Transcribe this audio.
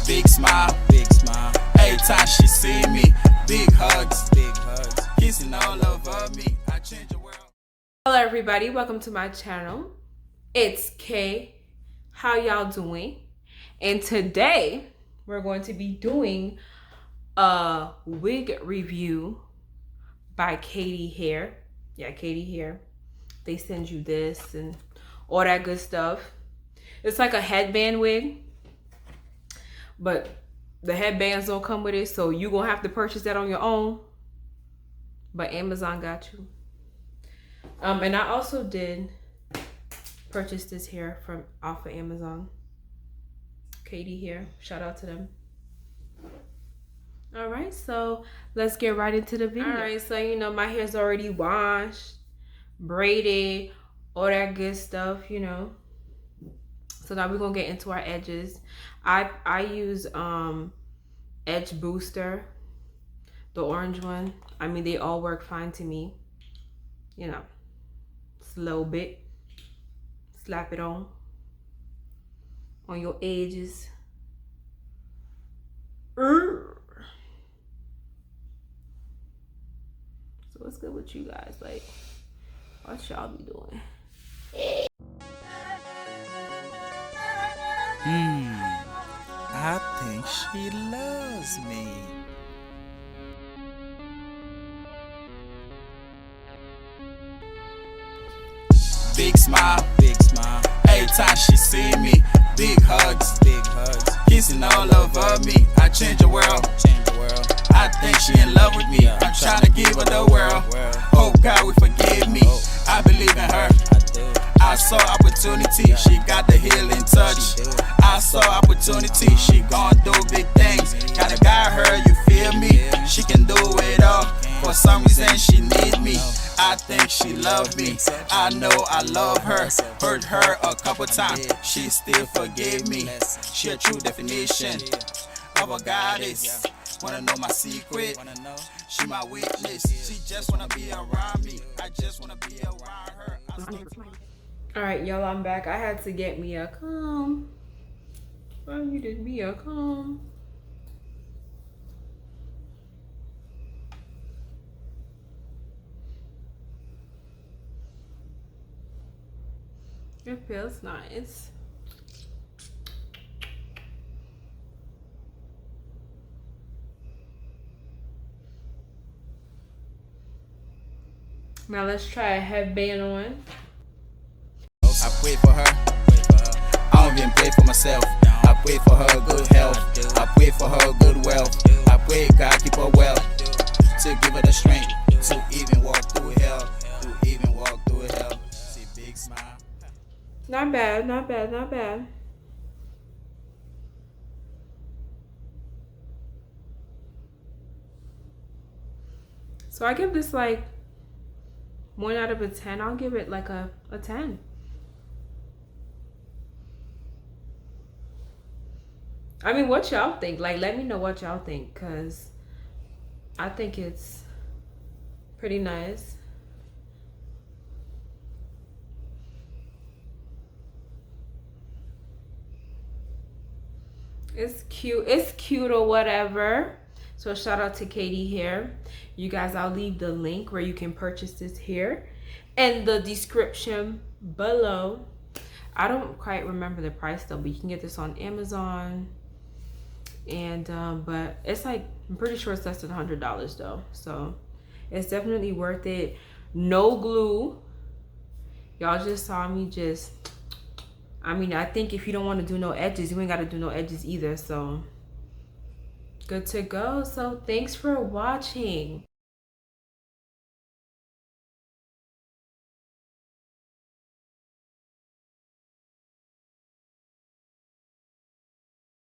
Big smile, every time she see me. Big hugs, kissing all over me. I change the world. Hello everybody, welcome to my channel. It's Kay. How y'all doing? And today we're going to be doing a wig review by Catti Hair. Yeah, Catti Hair. They send you this and all that good stuff. It's like a headband wig, but the headbands don't come with it, so you're gonna have to purchase that on your own. But Amazon got you. And I also did purchase this hair from off of Amazon. Catti Hair, shout out to them. All right, so let's get right into the video. All right, so you know my hair's already washed, braided, all that good stuff, you know. So now we're gonna get into our edges. I use edge booster, the orange one. I mean, they all work fine to me. You know, just a little bit. Slap it on your edges. So what's good with you guys? Like, what y'all be doing? I think she loves me. Big smile, every time she see me. Big hugs, kissing all over me. I change the world. I think she in love with me. I'm trying to give her the world. Hope God will forgive me. I believe in her. I saw opportunity, she got the healing touch. I saw opportunity, she gon' do big things. Gotta guide her, you feel me? She can do it all. For some reason she need me. I think she love me. I know I love her. Hurt her a couple times, she still forgave me. She a true definition of a goddess. Wanna know my secret? She my witness. She just wanna be around me. I just wanna be around her. All right, y'all, I'm back. I had to get me a comb. I needed me a comb. It feels nice. Now let's try a headband on. I pray for her. I don't even pray for myself. I pray for her good health. I pray for her good wealth. I pray God keep her well, to give her the strength to even walk through hell. See, big smile. Not bad, not bad, not bad. So I give this like 1 out of 10. I'll give it like a 10. I mean, what y'all think? Like, let me know what y'all think, because I think it's pretty nice. It's cute or whatever. So shout out to Catti Hair. You guys, I'll leave the link where you can purchase this hair in the description below. I don't quite remember the price though, but you can get this on Amazon. And but it's like, I'm pretty sure it's less than $100 though, so it's definitely worth it. No glue. Y'all just saw me just, I mean, I think if you don't want to do no edges, you ain't got to do no edges either. So good to go. So thanks for watching.